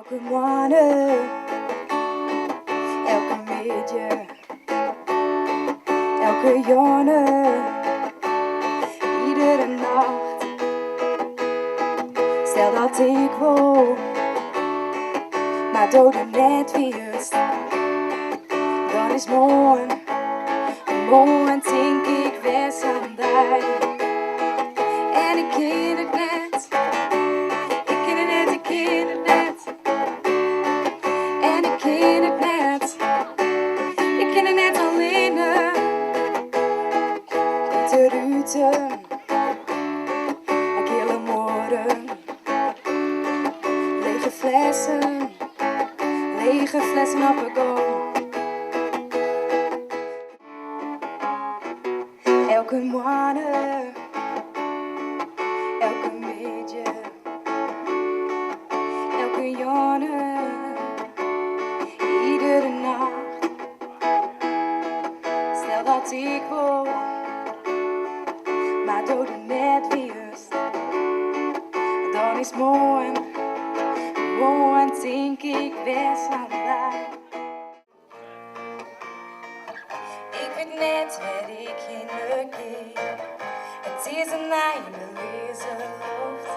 Elke moine, elke midje, elke jonne, iedere nacht. Stel dat ik wou, maar dode net wist, dan is morgen, morgen denk ik best aan die. En ik ken het net, ik ken het net, ik ken het net. En ik ken het net, ik ken het net alleen. Witte ruten, een kille morgen. Lege flessen op een gang. Elke moine, elke midje, elke jonne, iedere nacht. Stel dat ik wou, maar dode net wist, dan is morgen, morgen denk ik best aan die. Ik weet net waar ik heen keer. Het is een eindeloze lucht.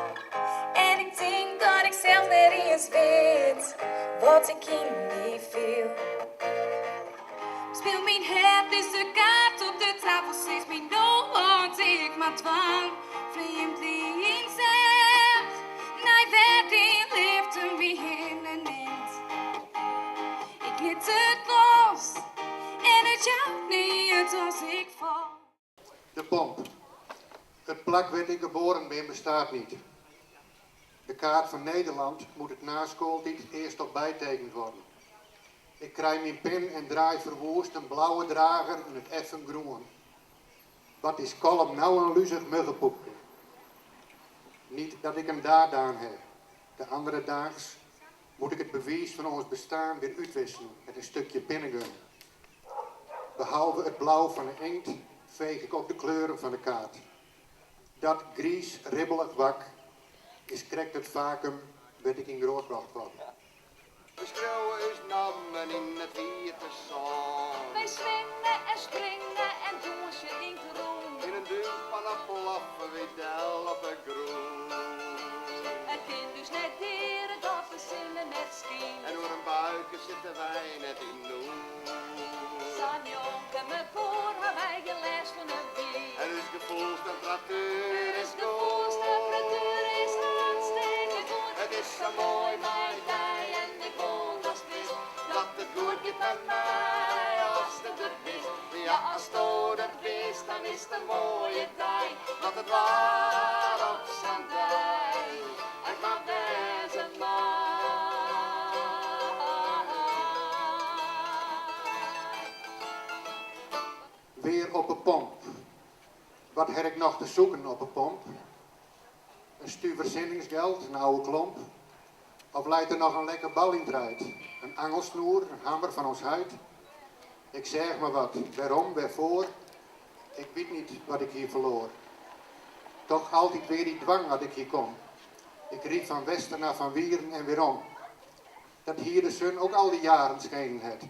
En ik denk dat ik zelf net eens weet wat ik in me viel. Speel mijn hart is de kaart op de tafel, steeds mijn doel, want ik maar dwang. Vreemd in zegt, nee, werd in liefde beginnen niet. Ik liet het los en het jou niet als ik val. De pomp. Het plak waar ik geboren ben bestaat niet. De kaart van Nederland moet het na schooltijd eerst op bijtekend worden. Ik krijg mijn pen en draai verwoest een blauwe drager in het effen groen. Wat is kolom nou een luzig muggenpoepje? Niet dat ik hem daar gedaan heb. De andere daags moet ik het bewijs van ons bestaan weer uitwisselen met een stukje pinnengun. Behalve het blauw van de inkt veeg ik ook de kleuren van de kaart. Dat gries, ribbelig wak is correct het vacuüm werd ik in grootbracht van. We schreeuwen is namen in het witte zon. Wij zwemmen en springen en doen ze in groen. In een duim van een plaffen wit del op het groen. Het kind dus net dieren dat we zinnen met schien. En door een buiken zitten wij net in doen. San jongen me voor hebben wij les van een bier. En dus gevoelstemperatuur is De goed. voorstemperatuur is hartstikke goed. Het is zo mooi mijn tijd en ik woon als vis. dat het goed gaat met mij als het het is. Ja, als het het is, dan is het een mooie tijd. Dat het waar op zijn tijd. En kan wezen maar. Weer op een pomp. Wat heb ik nog te zoeken op een pomp? Een stuur verzinningsgeld, een oude klomp. Of leidt er nog een lekker bal in draait? Een angelsnoer, een hamer van ons huid. Ik zeg maar wat, waarom, waarvoor? Ik weet niet wat ik hier verloor. Toch altijd weer die dwang dat ik hier kom. Ik riep van Wester naar Van Wieren en weerom. Dat hier de zon ook al die jaren schenen het.